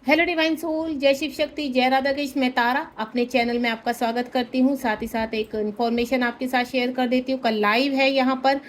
Hello divine soul, जय शिव शक्ति, जय राधा कृष्ण। मैं तारा अपने चैनल में आपका स्वागत करती हूँ। साथ ही साथ एक इन्फॉर्मेशन आपके साथ शेयर कर देती हूँ। कल लाइव है यहाँ पर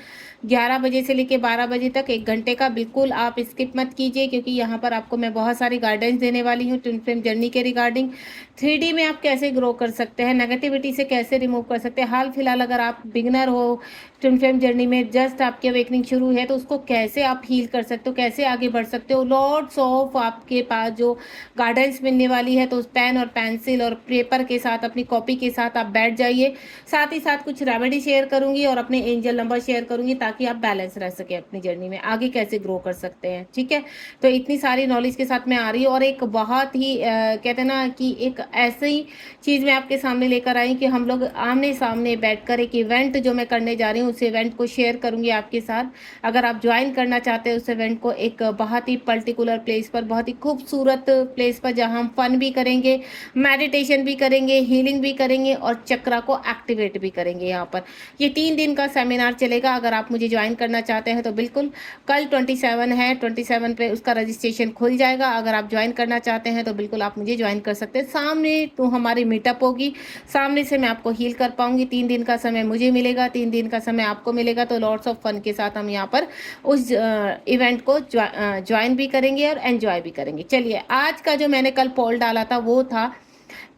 11 बजे से लेकर 12 बजे तक, 1 घंटे का। बिल्कुल आप स्किप मत कीजिए, क्योंकि यहाँ पर आपको मैं बहुत सारी गाइडेंस देने वाली हूँ ट्विन फ्लेम जर्नी के रिगार्डिंग। 3D में आप कैसे ग्रो कर सकते हैं, नेगेटिविटी से कैसे रिमूव कर सकते हैं। हाल फिलहाल अगर आप बिगनर हो ट्विन फ्लेम जर्नी में, जस्ट आपकी अवेकनिंग शुरू है, तो उसको कैसे आप हील कर सकते हो, कैसे आगे बढ़ सकते हो। लॉट्स ऑफ आपके पास जो गाइडेंस मिलने वाली है, तो उस पेन और पेंसिल और पेपर के साथ, अपनी कॉपी के साथ आप बैठ जाइए। साथ ही साथ कुछ रेमेडी शेयर करूंगी और अपने एंजल नंबर शेयर करूंगी, ताकि आप बैलेंस रह सके अपनी जर्नी में, आगे कैसे ग्रो कर सकते हैं। ठीक है, तो इतनी सारी नॉलेज के साथ मैं आ रही हूँ। और एक बहुत ही कहते हैं ना कि एक ऐसी चीज़ मैं आपके सामने लेकर आई कि हम लोग आमने सामने बैठकर एक इवेंट जो मैं करने जा रही हूँ, उस इवेंट को शेयर करूंगी आपके साथ। अगर आप ज्वाइन करना चाहते हैं उस इवेंट को, एक बहुत ही पर्टिकुलर प्लेस पर, बहुत ही खूबसूरत प्लेस पर, जहां हम फन भी करेंगे, मेडिटेशन भी करेंगे, हीलिंग भी करेंगे और चक्रा को एक्टिवेट भी करेंगे। यहाँ पर ये 3 दिन का सेमिनार चलेगा। अगर आप मुझे ज्वाइन करना चाहते हैं तो बिल्कुल, कल 27 है, 27 पे उसका रजिस्ट्रेशन खुल जाएगा। अगर आप ज्वाइन करना चाहते हैं तो बिल्कुल आप मुझे ज्वाइन कर सकते हैं। सामने तो हमारी मीटअप होगी, सामने से मैं आपको हील कर पाऊंगी। 3 दिन का समय मुझे मिलेगा, 3 दिन का समय आपको मिलेगा। तो लॉट्स ऑफ फन के साथ हम यहाँ पर उस इवेंट को ज्वाइन भी करेंगे और एंजॉय भी करेंगे। चलिए, आज का जो मैंने कल पोल डाला था वो था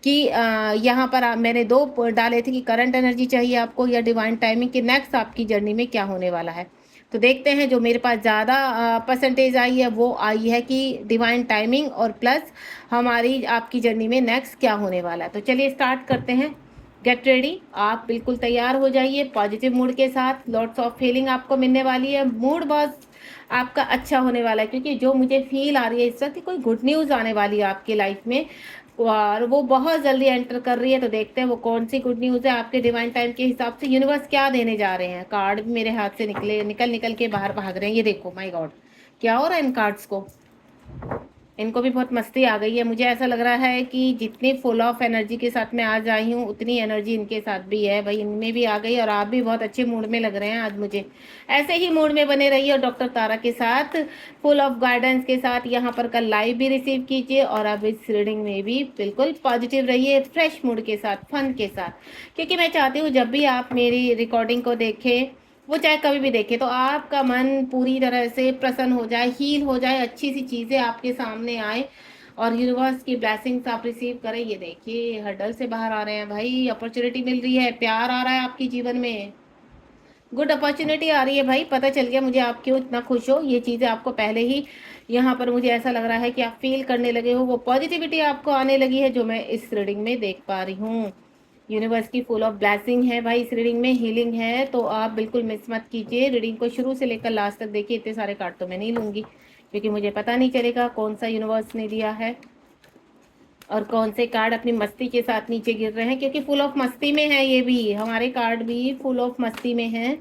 कि यहाँ पर मैंने 2 डाले थे कि करंट एनर्जी चाहिए आपको या डिवाइन टाइमिंग, कि नेक्स्ट आपकी जर्नी में क्या होने वाला है। तो देखते हैं, जो मेरे पास ज़्यादा परसेंटेज आई है वो आई है कि डिवाइन टाइमिंग और प्लस हमारी आपकी जर्नी में नेक्स्ट क्या होने वाला है। तो चलिए स्टार्ट करते हैं। गेट रेडी, आप बिल्कुल तैयार हो जाइए पॉजिटिव मूड के साथ। लॉट्स ऑफ फीलिंग आपको मिलने वाली है, मूड बहुत आपका अच्छा होने वाला है, क्योंकि जो मुझे फील आ रही है इस वक्त कि कोई गुड न्यूज़ आने वाली है आपकी लाइफ में, और वो बहुत जल्दी एंटर कर रही है। तो देखते हैं वो कौन सी गुड न्यूज़ है। आपके डिवाइन टाइम के हिसाब से यूनिवर्स क्या देने जा रहे हैं। कार्ड भी मेरे हाथ से निकल निकल के बाहर भाग रहे हैं। ये देखो, माय गॉड, क्या हो रहा है इन कार्ड्स को। इनको भी बहुत मस्ती आ गई है। मुझे ऐसा लग रहा है कि जितनी फुल ऑफ एनर्जी के साथ मैं आज आई हूँ, उतनी एनर्जी इनके साथ भी है भाई, इनमें भी आ गई। और आप भी बहुत अच्छे मूड में लग रहे हैं आज मुझे। ऐसे ही मूड में बने रहिए और डॉक्टर तारा के साथ फुल ऑफ गाइडेंस के साथ यहाँ पर कल लाइव भी रिसीव कीजिए। और अब इस रीडिंग में भी बिल्कुल पॉजिटिव रहिए, फ्रेश मूड के साथ, फन के साथ, क्योंकि मैं चाहती हूँ जब भी आप मेरी रिकॉर्डिंग को देखें, वो चाहे कभी भी देखे, तो आपका मन पूरी तरह से प्रसन्न हो जाए, हील हो जाए, अच्छी सी चीज़ें आपके सामने आए और यूनिवर्स की ब्लेसिंग्स आप रिसीव करें। ये देखिए, हर्डल से बाहर आ रहे हैं भाई, अपॉर्चुनिटी मिल रही है, प्यार आ रहा है आपके जीवन में, गुड अपॉर्चुनिटी आ रही है भाई। पता चल गया मुझे आप क्यों इतना खुश हो। ये चीज़ें आपको पहले ही यहाँ पर मुझे ऐसा लग रहा है कि आप फील करने लगे हो, वो पॉजिटिविटी आपको आने लगी है, जो मैं इस रीडिंग में देख पा रही हूँ। यूनिवर्स की फुल ऑफ ब्लेसिंग है भाई इस रीडिंग में, हीलिंग है। तो आप बिल्कुल मिस मत कीजिए, रीडिंग को शुरू से लेकर लास्ट तक देखिए। इतने सारे कार्ड तो मैं नहीं लूँगी, क्योंकि मुझे पता नहीं चलेगा कौन सा यूनिवर्स ने दिया है और कौन से कार्ड अपनी मस्ती के साथ नीचे गिर रहे हैं, क्योंकि फुल ऑफ मस्ती में है। ये भी हमारे कार्ड भी फुल ऑफ मस्ती में हैं।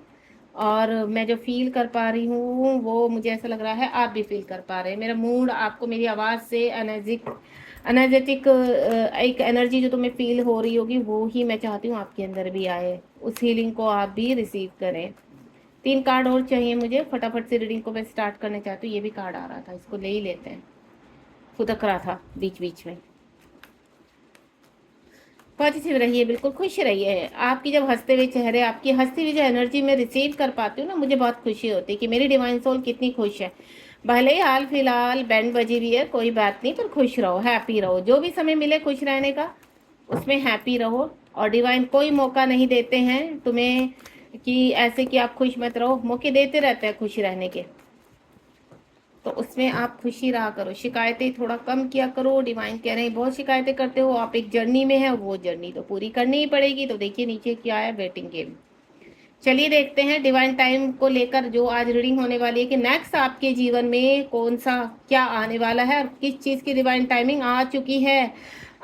और मैं जो फील कर पा रही हूँ वो मुझे ऐसा लग रहा है आप भी फील कर पा रहे हैं। मेरा मूड आपको मेरी आवाज़ से एनर्जेटिक एक एनर्जी जो तुम्हें फील हो रही होगी, वो ही मैं चाहती हूँ आपके अंदर भी आए, उस हीलिंग को आप भी रिसीव करें। 3 कार्ड और चाहिए मुझे, फटाफट से रीडिंग को मैं स्टार्ट करना चाहती हूँ। ये भी कार्ड आ रहा था, इसको ले ही लेते हैं, फुदक रहा था बीच बीच में। पॉजिटिव रहिए, बिल्कुल खुश रहिए। आपकी जब हंसते हुए चेहरे, आपकी हंसती हुई जो एनर्जी मैं रिसीव कर पाती हूँ ना, मुझे बहुत खुशी होती है कि मेरी डिवाइन सोल कितनी खुश है। भले ही हाल फिलहाल बैंड बजी हुई है, कोई बात नहीं, पर खुश रहो, हैप्पी रहो। जो भी समय मिले खुश रहने का, उसमें हैप्पी रहो। और डिवाइन कोई मौका नहीं देते हैं तुम्हें कि ऐसे कि आप खुश मत रहो, मौके देते रहते हैं खुश रहने के। तो उसमें आप खुशी रहा करो, शिकायतें थोड़ा कम किया करो। डिवाइन कह रहे हैं बहुत शिकायतें करते हो आप, एक जर्नी में है, वो जर्नी तो पूरी करनी ही पड़ेगी। तो देखिए नीचे क्या है, वेटिंग गेम। चलिए देखते हैं डिवाइन टाइम को लेकर जो आज रीडिंग होने वाली है, कि नेक्स्ट आपके जीवन में कौन सा क्या आने वाला है और किस चीज़ की डिवाइन टाइमिंग आ चुकी है।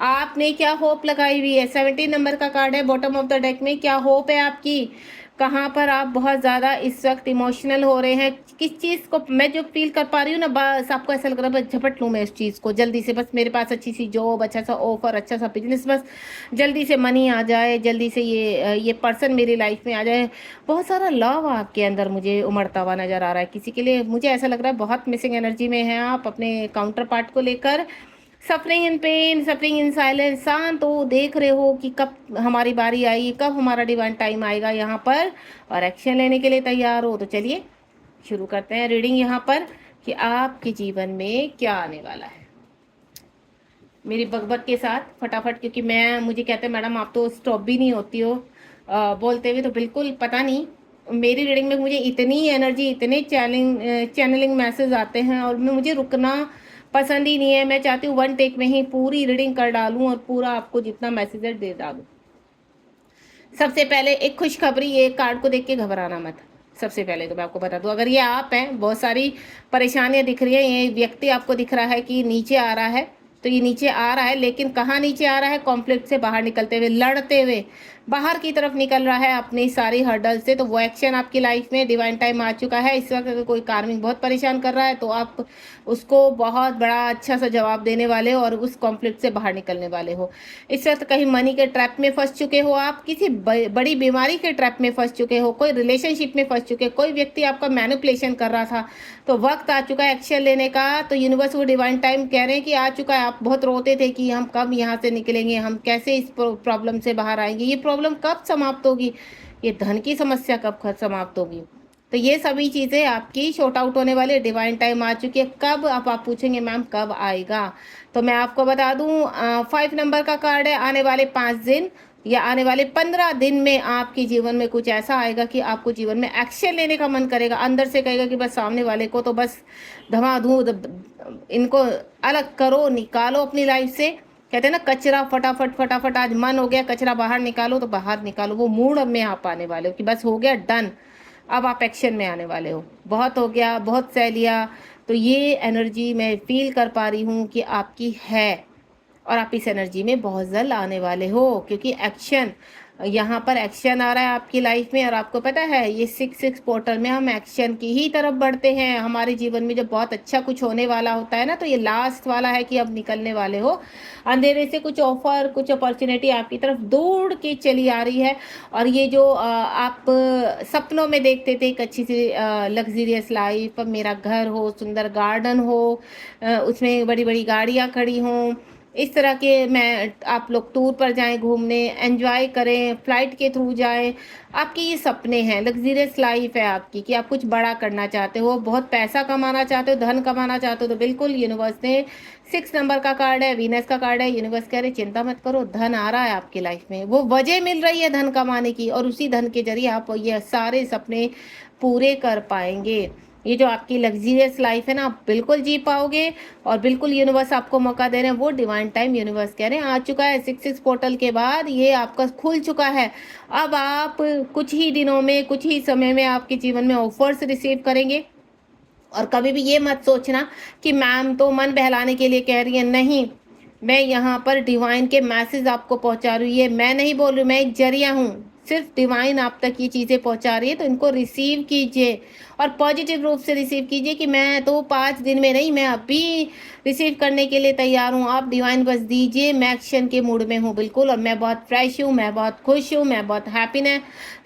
आपने क्या होप लगाई हुई है। 17 नंबर का कार्ड है बॉटम ऑफ द डेक में। क्या होप है आपकी, कहाँ पर आप बहुत ज़्यादा इस वक्त इमोशनल हो रहे हैं, किस चीज़ को मैं जो फील कर पा रही हूँ ना, बस आपको ऐसा लग रहा है बस झपट लूँ मैं इस चीज़ को जल्दी से, बस मेरे पास अच्छी सी जॉब, अच्छा सा ऑफर, अच्छा सा बिजनेस, बस जल्दी से मनी आ जाए, जल्दी से ये पर्सन मेरी लाइफ में आ जाए। बहुत सारा लव आपके अंदर मुझे उमड़ता हुआ नज़र आ रहा है किसी के लिए। मुझे ऐसा लग रहा है बहुत मिसिंग एनर्जी में है आप अपने काउंटर पार्ट को लेकर। Suffering in pen, suffering in silence, शांत हो, देख रहे हो कि कब हमारी बारी आएगी, कब हमारा डिवाइन टाइम आएगा यहाँ पर, और एक्शन लेने के लिए तैयार हो। तो चलिए शुरू करते हैं रीडिंग यहाँ पर कि आपके जीवन में क्या आने वाला है मेरी बकबक के साथ फटाफट, क्योंकि मुझे कहते हैं मैडम आप तो स्टॉप भी नहीं होती हो बोलते हुए। तो बिल्कुल पता नहीं, मेरी रीडिंग में मुझे इतनी एनर्जी, इतने चैनलिंग मैसेज आते हैं और मुझे रुकना पसंद ही नहीं है। मैं चाहती हूँ वन टेक में ही पूरी रीडिंग कर डालूं और पूरा आपको जितना मैसेज है दे डालूं। सबसे पहले एक खुशखबरी, ये कार्ड को देख के घबराना मत। सबसे पहले तो मैं आपको बता दूं, अगर ये आप हैं, बहुत सारी परेशानियां दिख रही हैं, ये व्यक्ति आपको दिख रहा है कि नीचे आ रहा है, तो ये नीचे आ रहा है, लेकिन कहाँ नीचे आ रहा है? कॉन्फ्लिक्ट से बाहर निकलते हुए, लड़ते हुए बाहर की तरफ निकल रहा है अपनी सारी हर्डल से। तो वो एक्शन आपकी लाइफ में डिवाइन टाइम आ चुका है। इस वक्त अगर कोई कार्मिक बहुत परेशान कर रहा है तो आप उसको बहुत बड़ा अच्छा सा जवाब देने वाले हो और उस कॉन्फ्लिक्ट से बाहर निकलने वाले हो। इस वक्त कहीं मनी के ट्रैप में फंस चुके हो, आप किसी बड़ी बीमारी के ट्रैप में फंस चुके हो, कोई रिलेशनशिप में फंस चुके, कोई व्यक्ति आपका मैनिपुलेशन कर रहा था, तो वक्त आ चुका है एक्शन लेने का। तो यूनिवर्स वो डिवाइन टाइम कह रहे हैं कि आ चुका है। आप बहुत रोते थे कि हम कब यहाँ से निकलेंगे, हम कैसे इस प्रॉब्लम से बाहर आएंगे, ये प्रॉब्लम कब समाप्त होगी, ये धन की समस्या कब समाप्त होगी। तो ये सभी चीज़ें आपकी शॉर्ट आउट होने वाली, डिवाइन टाइम आ चुकी है। कब? अब आप पूछेंगे मैम कब आएगा, तो मैं आपको बता दूं 5 नंबर का कार्ड है। आने वाले 5 दिन या आने वाले 15 दिन में आपके जीवन में कुछ ऐसा आएगा कि आपको जीवन में एक्शन लेने का मन करेगा, अंदर से कहेगा कि बस सामने वाले को तो बस धमाधू इनको अलग करो, निकालो अपनी लाइफ से। कहते हैं ना कचरा फटाफट फटाफट, आज मन हो गया कचरा बाहर निकालो तो बाहर निकालो। वो मूड में आप आने वाले हो कि बस हो गया डन, अब आप एक्शन में आने वाले हो। बहुत हो गया, बहुत सह लिया। तो ये एनर्जी मैं फील कर पा रही हूँ कि आपकी है और आप इस एनर्जी में बहुत जल्द आने वाले हो, क्योंकि एक्शन यहाँ पर एक्शन आ रहा है आपकी लाइफ में। और आपको पता है ये 6-6 पोर्टल में हम एक्शन की ही तरफ बढ़ते हैं। हमारे जीवन में जब बहुत अच्छा कुछ होने वाला होता है ना, तो ये लास्ट वाला है कि अब निकलने वाले हो अंधेरे से। कुछ ऑफर, कुछ अपॉर्चुनिटी आपकी तरफ दौड़ के चली आ रही है। और ये जो आप सपनों में देखते थे एक अच्छी सी लग्जरियस लाइफ, मेरा घर हो, सुंदर गार्डन हो, उसमें बड़ी बड़ी गाड़ियाँ खड़ी हों, इस तरह के मैं आप लोग टूर पर जाएं, घूमने एंजॉय करें, फ्लाइट के थ्रू जाएं, आपके ये सपने हैं। लग्जरियस लाइफ है आपकी कि आप कुछ बड़ा करना चाहते हो, बहुत पैसा कमाना चाहते हो, धन कमाना चाहते हो। तो बिल्कुल यूनिवर्स ने 6 नंबर का कार्ड है, वीनस का कार्ड है। यूनिवर्स कह रहे चिंता मत करो, धन आ रहा है आपकी लाइफ में, वो वजह मिल रही है धन कमाने की, और उसी धन के जरिए आप ये सारे सपने पूरे कर पाएंगे। ये जो आपकी लग्जरियस लाइफ है ना, आप बिल्कुल जी पाओगे। और बिल्कुल यूनिवर्स आपको मौका दे रहे हैं, वो डिवाइन टाइम यूनिवर्स कह रहे हैं आ चुका है। 6-6 पोर्टल के बाद ये आपका खुल चुका है। अब आप कुछ ही दिनों में, कुछ ही समय में आपके जीवन में ऑफर्स रिसीव करेंगे। और कभी भी ये मत सोचना कि मैम तो मन बहलाने के लिए कह रही है, नहीं, मैं यहाँ पर डिवाइन के मैसेज आपको पहुँचा रही है, मैं नहीं बोल रही, मैं एक जरिया हूँ, सिर्फ डिवाइन आप तक ये चीज़ें पहुँचा रही है। तो इनको रिसीव कीजिए और पॉजिटिव रूप से रिसीव कीजिए कि मैं तो 5 दिन में नहीं, मैं अभी रिसीव करने के लिए तैयार हूँ। आप डिवाइन बस दीजिए, मैं एक्शन के मूड में हूँ बिल्कुल, और मैं बहुत फ्रेश हूँ, मैं बहुत खुश हूँ, मैं बहुत हैप्पीनेस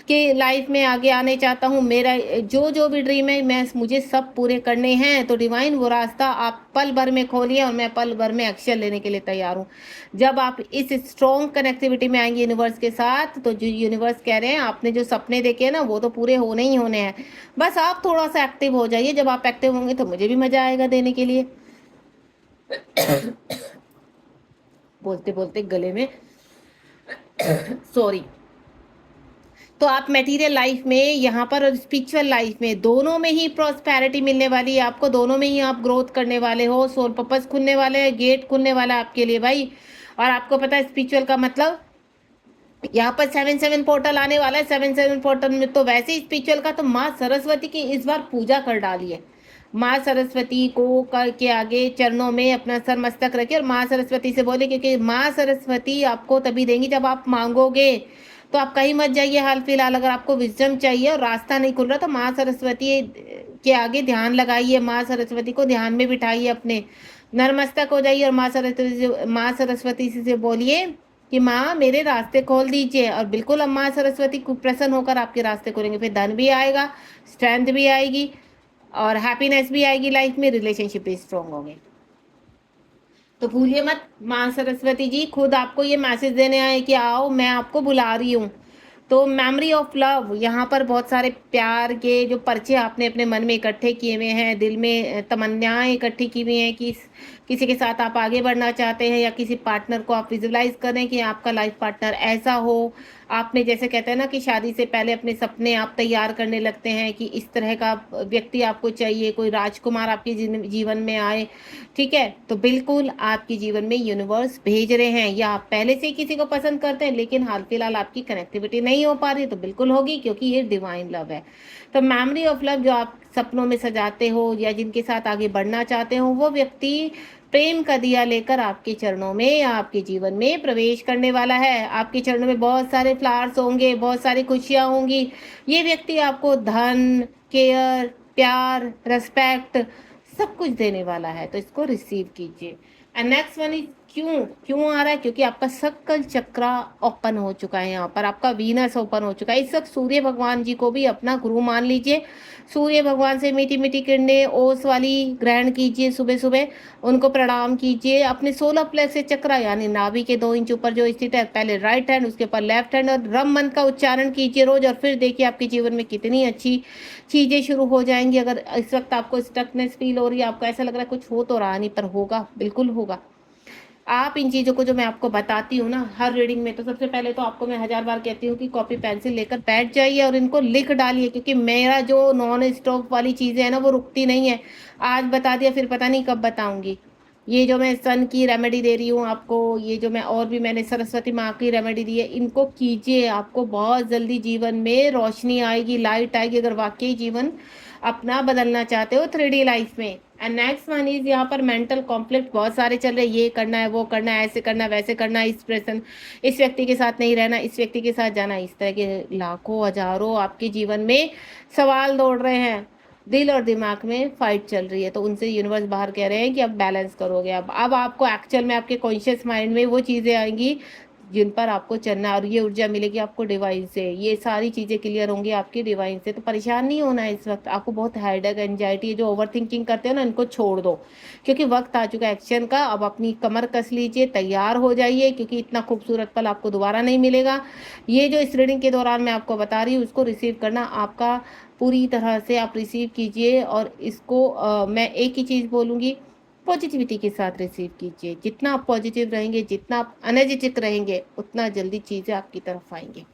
कि लाइफ में आगे आने चाहता हूँ। मेरा जो जो भी ड्रीम है मुझे सब पूरे करने हैं। तो डिवाइन वो रास्ता आप पल भर में खोलिए और मैं पल भर में एक्शन लेने के लिए तैयार हूँ। जब आप इस स्ट्रॉन्ग कनेक्टिविटी में आएंगे यूनिवर्स के साथ, तो जो यूनिवर्स कह रहे हैं आपने जो सपने देखे हैं ना, वो तो पूरे होने ही होने हैं। बस आप थोड़ा सा एक्टिव हो जाइए। जब आप एक्टिव होंगे तो मुझे भी मजा आएगा देने के लिए। बोलते बोलते गले में सॉरी। तो आप मटेरियल लाइफ में यहाँ पर और स्पिरिचुअल लाइफ में दोनों में ही प्रॉस्पेरिटी मिलने वाली है आपको, दोनों में ही आप ग्रोथ करने वाले हो। सोल पर्पस खुलने वाले हैं, गेट खुलने वाला है आपके लिए भाई। और आपको पता है स्पिरिचुअल का मतलब, यहाँ पर 7-7 पोर्टल आने वाला है। 7-7 पोर्टल में तो वैसे ही स्पिरिचुअल का तो माँ सरस्वती की इस बार पूजा कर डाली है। माँ सरस्वती को के आगे चरणों में अपना सर मस्तक रखे और माँ सरस्वती से बोले, क्योंकि माँ सरस्वती आपको तभी देंगी जब आप मांगोगे। तो आप कहीं मत जाइए हाल फिलहाल, अगर आपको विजडम चाहिए और रास्ता नहीं खुल रहा तो माँ सरस्वती के आगे ध्यान लगाइए, माँ सरस्वती को ध्यान में बिठाइए, अपने नरमस्तक हो जाइए और माँ सरस्वती से बोलिए कि माँ मेरे रास्ते खोल दीजिए। और बिल्कुल अब माँ सरस्वती प्रसन्न होकर आपके रास्ते खोलेंगे। फिर धन भी आएगा, स्ट्रेंथ भी आएगी और हैप्पीनेस भी आएगी लाइफ में, रिलेशनशिप भी स्ट्रॉन्ग होंगे। तो भूलिए मत, माँ सरस्वती जी खुद आपको ये मैसेज देने आए कि आओ, मैं आपको बुला रही हूँ। तो मेमोरी ऑफ लव, यहाँ पर बहुत सारे प्यार के जो पर्चे आपने अपने मन में इकट्ठे किए हुए हैं, दिल में तमन्नाएं इकट्ठी की हुई हैं कि किसी के साथ आप आगे बढ़ना चाहते हैं, या किसी पार्टनर को आप विजुलाइज करें कि आपका लाइफ पार्टनर ऐसा हो। आपने जैसे कहते हैं ना कि शादी से पहले अपने सपने आप तैयार करने लगते हैं कि इस तरह का व्यक्ति आपको चाहिए, कोई राजकुमार आपके जीवन में आए। ठीक है, तो बिल्कुल आपके जीवन में यूनिवर्स भेज रहे हैं, या आप पहले से ही किसी को पसंद करते हैं लेकिन हाल फिलहाल आपकी कनेक्टिविटी नहीं हो पा रही, तो बिल्कुल होगी, क्योंकि ये डिवाइन लव है। तो मेमोरी ऑफ लव जो आप सपनों में सजाते हो या जिनके साथ आगे बढ़ना चाहते हो, वो व्यक्ति प्रेम का दिया लेकर आपके चरणों में या आपके जीवन में प्रवेश करने वाला है। आपके चरणों में बहुत सारे फ्लावर्स होंगे, बहुत सारी खुशियां होंगी। ये व्यक्ति आपको धन, केयर, प्यार, रेस्पेक्ट सब कुछ देने वाला है, तो इसको रिसीव कीजिए। एंड नेक्स्ट वन इज क्यों क्यों आ रहा है, क्योंकि आपका सक्कल चक्र ओपन हो चुका है, यहाँ पर आपका वीनस ओपन हो चुका है। इस वक्त सूर्य भगवान जी को भी अपना गुरु मान लीजिए। सूर्य भगवान से मीठी मीठी किरणें ओस वाली ग्रहण कीजिए, सुबह सुबह उनको प्रणाम कीजिए। अपने 16 प्लेक्स चक्र यानी नाभि के 2 इंच ऊपर जो स्थित है, पहले राइट हैंड, उसके ऊपर लेफ्ट हैंड, और रम मंत्र का उच्चारण कीजिए रोज, और फिर देखिए आपके जीवन में कितनी अच्छी चीज़ें शुरू हो जाएंगी। अगर इस वक्त आपको स्टकनेस फील हो रही है, आपको ऐसा लग रहा है कुछ हो तो रहा नहीं, पर होगा, बिल्कुल होगा। आप इन चीज़ों को जो मैं आपको बताती हूँ ना हर रीडिंग में, तो सबसे पहले तो आपको मैं 1000 बार कहती हूँ कि कॉपी पेंसिल लेकर बैठ जाइए और इनको लिख डालिए, क्योंकि मेरा जो नॉन स्टॉप वाली चीज़ें हैं ना वो रुकती नहीं है। आज बता दिया, फिर पता नहीं कब बताऊंगी। ये जो मैं सन की रेमेडी दे रही हूँ आपको, ये जो मैं और भी मैंने सरस्वती माँ की रेमेडी दी है, इनको कीजिए। आपको बहुत जल्दी जीवन में रोशनी आएगी, लाइट आएगी, अगर वाकई जीवन अपना बदलना चाहते हो 3D लाइफ में। एंड नेक्स्ट वन इज, यहाँ पर मेंटल कॉन्फ्लिक्ट बहुत सारे चल रहे हैं, ये करना है, वो करना है, ऐसे करना है, वैसे करना है, इस पर्सन, इस व्यक्ति के साथ नहीं रहना, इस व्यक्ति के साथ जाना, इस तरह के लाखों हजारों आपके जीवन में सवाल दौड़ रहे हैं। दिल और दिमाग में फाइट चल रही है, तो उनसे यूनिवर्स बाहर कह रहे हैं कि अब बैलेंस करोगे। अब आपको एक्चुअल में आपके कॉन्शियस माइंड में वो चीज़ें आएंगी जिन पर आपको चलना, और ये ऊर्जा मिलेगी आपको डिवाइन से। ये सारी चीज़ें क्लियर होंगी आपकी डिवाइन से, तो परेशान नहीं होना है इस वक्त। आपको बहुत हेडेक, एंजाइटी, जो ओवर थिंकिंग करते हो ना, इनको छोड़ दो, क्योंकि वक्त आ चुका है एक्शन का। अब अपनी कमर कस लीजिए, तैयार हो जाइए, क्योंकि इतना खूबसूरत पल आपको दोबारा नहीं मिलेगा। ये जो इस रीडिंग के दौरान मैं आपको बता रही हूँ, उसको रिसीव करना आपका पूरी तरह से आप रिसीव कीजिए। और इसको मैं एक ही चीज़ बोलूँगी, पॉजिटिविटी के साथ रिसीव कीजिए। जितना आप पॉजिटिव रहेंगे, जितना आप एनर्जेटिक रहेंगे, उतना जल्दी चीज़ें आपकी तरफ आएंगी।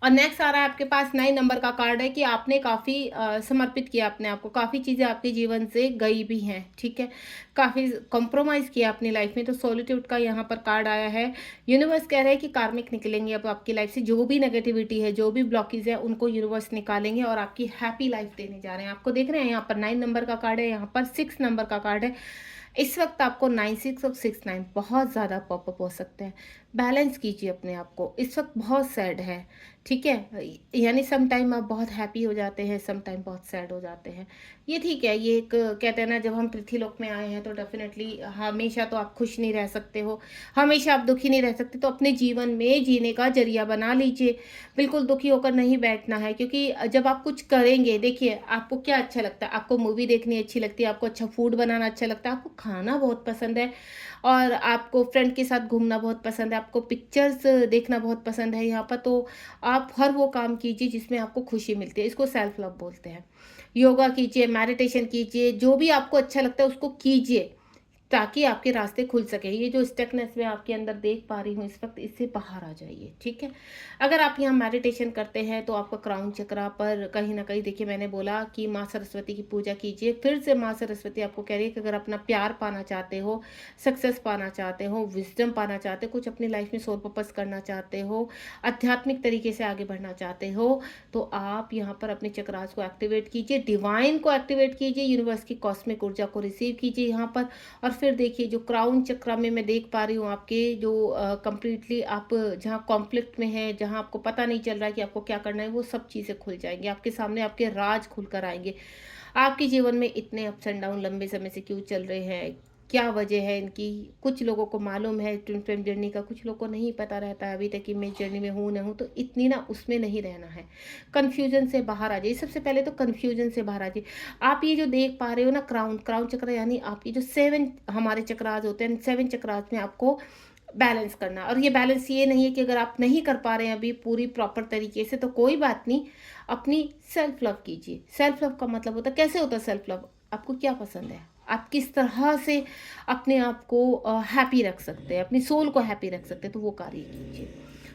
और नेक्स्ट आ रहा है आपके पास 9 नंबर का कार्ड है कि आपने काफ़ी समर्पित किया अपने आप को, काफ़ी चीज़ें आपके जीवन से गई भी हैं, ठीक है, काफ़ी कॉम्प्रोमाइज़ किया अपनी लाइफ में, तो सॉलिट्यूड का यहाँ पर कार्ड आया है। यूनिवर्स कह रहे हैं कि कार्मिक निकलेंगे अब आपकी लाइफ से, जो भी नेगेटिविटी है, जो भी ब्लॉकेज है, उनको यूनिवर्स निकालेंगे और आपकी हैप्पी लाइफ देने जा रहे हैं। आपको देख रहे हैं यहाँ पर 9 नंबर का कार्ड है, यहाँ पर 6 नंबर का कार्ड है। इस वक्त आपको 9 6 और 6 9 बहुत ज़्यादा पॉपअप हो सकते हैं। बैलेंस कीजिए अपने आप को, इस वक्त बहुत सैड है, ठीक है, यानी सम टाइम आप बहुत हैप्पी हो जाते हैं, सम टाइम बहुत सैड हो जाते हैं। ये ठीक है, ये एक कहते हैं ना, जब हम पृथ्वीलोक में आए हैं तो डेफिनेटली हमेशा तो आप खुश नहीं रह सकते हो, हमेशा आप दुखी नहीं रह सकते, तो अपने जीवन में जीने का जरिया बना लीजिए। बिल्कुल दुखी होकर नहीं बैठना है, क्योंकि जब आप कुछ करेंगे, देखिए आपको क्या अच्छा लगता है, आपको मूवी देखनी अच्छी लगती है, आपको अच्छा फूड बनाना अच्छा लगता है, आपको खाना बहुत पसंद है, और आपको फ्रेंड के साथ घूमना बहुत पसंद है, आपको पिक्चर्स देखना बहुत पसंद है यहाँ पर, तो आप हर वो काम कीजिए जिसमें आपको खुशी मिलती है। इसको सेल्फ लव बोलते हैं। योगा कीजिए, मेडिटेशन कीजिए, जो भी आपको अच्छा लगता है उसको कीजिए, ताकि आपके रास्ते खुल सके। ये जो स्टकनेस मैं आपके अंदर देख पा रही हूँ इस वक्त, इससे बाहर आ जाइए, ठीक है। अगर आप यहाँ मेडिटेशन करते हैं तो आपका क्राउन चक्रा पर कहीं ना कहीं, देखिए मैंने बोला कि माँ सरस्वती की पूजा कीजिए। फिर से माँ सरस्वती आपको कह रही है कि अगर अपना प्यार पाना चाहते हो, सक्सेस पाना चाहते हो, विजडम पाना चाहते हो, कुछ अपनी लाइफ में सोल पर्पस करना चाहते हो, आध्यात्मिक तरीके से आगे बढ़ना चाहते हो, तो आप यहाँ पर अपने चक्रास को एक्टिवेट कीजिए, डिवाइन को एक्टिवेट कीजिए, यूनिवर्स की कॉस्मिक ऊर्जा को रिसीव कीजिए यहाँ पर। और फिर देखिए जो क्राउन चक्रा में मैं देख पा रही हूँ आपके, जो कंप्लीटली आप जहाँ कॉन्फ्लिक्ट में हैं, जहाँ आपको पता नहीं चल रहा है कि आपको क्या करना है, वो सब चीज़ें खुल जाएंगी आपके सामने, आपके राज खुलकर आएंगे। आपके जीवन में इतने अप्स एंड डाउन लंबे समय से क्यों चल रहे हैं, क्या वजह है इनकी। कुछ लोगों को मालूम है ट्विन फ्लेम जर्नी का, कुछ लोगों को नहीं पता रहता है अभी तक कि मैं जर्नी में हूँ ना हूँ, तो इतनी ना उसमें नहीं रहना है। कन्फ्यूजन से बाहर आ जाइए, सबसे पहले तो कन्फ्यूजन से बाहर आ जाइए। आप ये जो देख पा रहे हो ना, क्राउन क्राउन चक्र, यानी आपकी जो 7 हमारे चक्रास होते हैं, 7 चक्रास में आपको बैलेंस करना। और ये बैलेंस ये नहीं है कि अगर आप नहीं कर पा रहे हैं अभी पूरी प्रॉपर तरीके से, तो कोई बात नहीं, अपनी सेल्फ लव कीजिए। सेल्फ लव का मतलब होता है, कैसे होता है सेल्फ लव, आपको क्या पसंद है, आप किस तरह से अपने आप को हैप्पी रख सकते हैं, अपनी सोल को हैप्पी रख सकते हैं, तो वो कार्य कीजिए।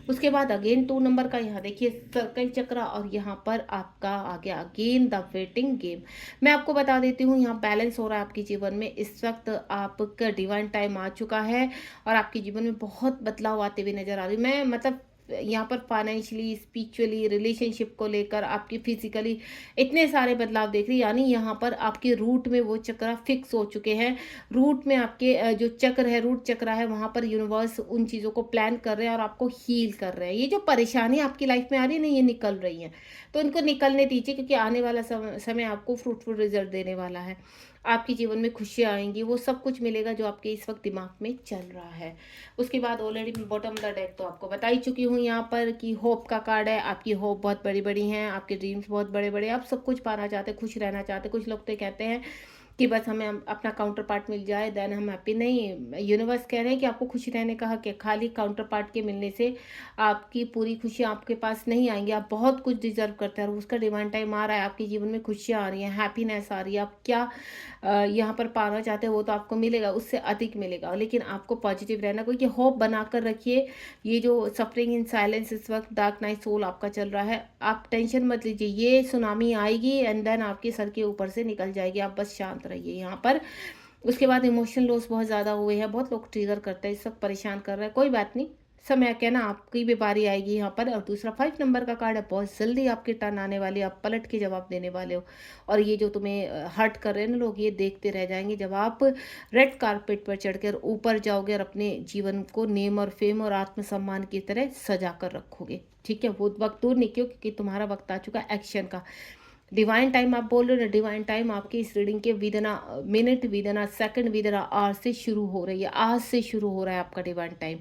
उसके बाद अगेन 2 नंबर का यहाँ देखिए सर्कल चक्र, और यहाँ पर आपका आ गया अगेन द वेटिंग गेम। मैं आपको बता देती हूँ, यहाँ बैलेंस हो रहा है आपके जीवन में। इस वक्त आपका डिवाइन टाइम आ चुका है और आपके जीवन में बहुत बदलाव आते हुए नजर आ रही है। मैं मतलब यहाँ पर फाइनेंशियली, स्पिरिचुअली, रिलेशनशिप को लेकर, आपकी फिजिकली इतने सारे बदलाव देख रही, यानी यहाँ पर आपके रूट में वो चक्र फिक्स हो चुके हैं। रूट में आपके जो चक्र है, रूट चक्र है, वहाँ पर यूनिवर्स उन चीज़ों को प्लान कर रहे हैं और आपको हील कर रहे हैं। ये जो परेशानी आपकी लाइफ में आ रही है ना, ये निकल रही हैं, तो इनको निकलने दीजिए, क्योंकि आने वाला समय आपको फ्रूटफुल रिजल्ट देने वाला है। आपके जीवन में खुशियाँ आएंगी, वो सब कुछ मिलेगा जो आपके इस वक्त दिमाग में चल रहा है। उसके बाद ऑलरेडी मैं बॉटम द डेक तो आपको बता ही चुकी हूँ यहाँ पर कि होप का कार्ड है। आपकी होप बहुत बड़ी बड़ी हैं, आपके ड्रीम्स बहुत बड़े बड़े, आप सब कुछ पाना चाहते, खुश रहना चाहते। कुछ लोग तो कहते हैं कि बस हमें अपना काउंटर पार्ट मिल जाए देन हम हैप्पी। नहीं, यूनिवर्स कह रहे हैं कि आपको खुश रहने का हक है। खाली काउंटर पार्ट के मिलने से आपकी पूरी खुशियाँ आपके पास नहीं आएंगी। आप बहुत कुछ डिजर्व करते हैं और उसका डिवाइन टाइम आ रहा है, आपके जीवन में खुशियाँ आ रही हैं, हैप्पीनेस आ रही है। आप क्या यहाँ पर पाना चाहते हैं वो तो आपको मिलेगा, उससे अधिक मिलेगा, लेकिन आपको पॉजिटिव रहना, कोई होप बनाकर रखिए। ये जो सफरिंग इन साइलेंस इस वक्त डार्क नाइट सोल आपका चल रहा है, आप टेंशन मत लीजिए, ये सुनामी आएगी एंड देन आपके सर के ऊपर से निकल जाएगी, आप बस शांत रहिए यहाँ पर। उसके बाद इमोशनल लॉस बहुत ज़्यादा हुए हैं, बहुत लोग ट्रिगर करते हैं, इस वक्त परेशान कर रहे हैं, कोई बात नहीं, समय क्या ना, आपकी भी बारी आएगी यहाँ पर। और दूसरा 5 नंबर का कार्ड है, बहुत जल्दी आपकी टर्न आने वाली है, आप पलट के जवाब देने वाले हो। और ये जो तुम्हें हर्ट कर रहे हैं ना लोग, ये देखते रह जाएंगे जब आप रेड कारपेट पर चढ़कर ऊपर जाओगे और अपने जीवन को नेम और फेम और आत्मसम्मान की तरह सजा कर रखोगे। ठीक है, वो वक्त दूर नहीं, क्योंकि तुम्हारा वक्त आ चुका है एक्शन का। डिवाइन टाइम आप बोल रहे हो ना, डिवाइन टाइम आपकी इस रीडिंग के within a minute, within a second, within a hour से शुरू हो रही है। आज से शुरू हो रहा है आपका डिवाइन टाइम,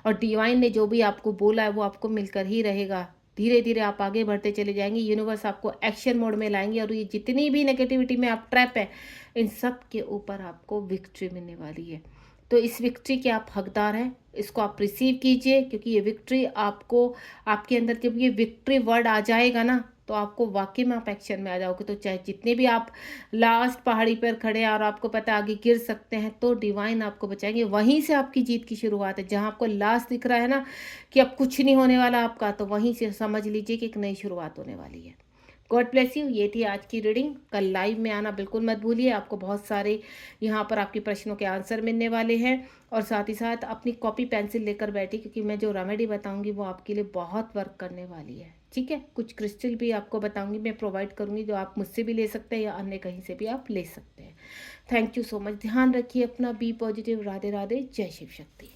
और डिवाइन ने जो भी आपको बोला है वो आपको मिलकर ही रहेगा। धीरे धीरे आप आगे बढ़ते चले जाएंगे, यूनिवर्स आपको एक्शन मोड में लाएंगे, और ये जितनी भी नेगेटिविटी में आप ट्रैप है, इन सब के ऊपर आपको विक्ट्री मिलने वाली है। तो इस विक्ट्री के आप हकदार हैं, इसको आप रिसीव कीजिए, क्योंकि ये विक्ट्री आपको, आपके अंदर जब ये विक्ट्री वर्ड आ जाएगा ना, तो आपको वाकई में आप एक्शन में आ जाओगे। तो चाहे जितने भी आप लास्ट पहाड़ी पर खड़े हैं और आपको पता है आगे गिर सकते हैं, तो डिवाइन आपको बचाएंगे। वहीं से आपकी जीत की शुरुआत है, जहां आपको लास्ट दिख रहा है ना कि अब कुछ नहीं होने वाला आपका, तो वहीं से समझ लीजिए कि एक नई शुरुआत होने वाली है। God bless you. ये थी आज की रीडिंग। कल लाइव में आना बिल्कुल मत भूलिए, आपको बहुत सारे यहाँ पर आपके प्रश्नों के आंसर मिलने वाले हैं। और साथ ही साथ अपनी कॉपी पेंसिल लेकर बैठिए, क्योंकि मैं जो रेमेडी बताऊंगी वो आपके लिए बहुत वर्क करने वाली है। ठीक है, कुछ क्रिस्टल भी आपको बताऊंगी, मैं प्रोवाइड करूंगी, जो आप मुझसे भी ले सकते हैं या अन्य कहीं से भी आप ले सकते हैं। Thank you so much. ध्यान रखिए अपना, बी पॉजिटिव। राधे राधे, जय शिव शक्ति।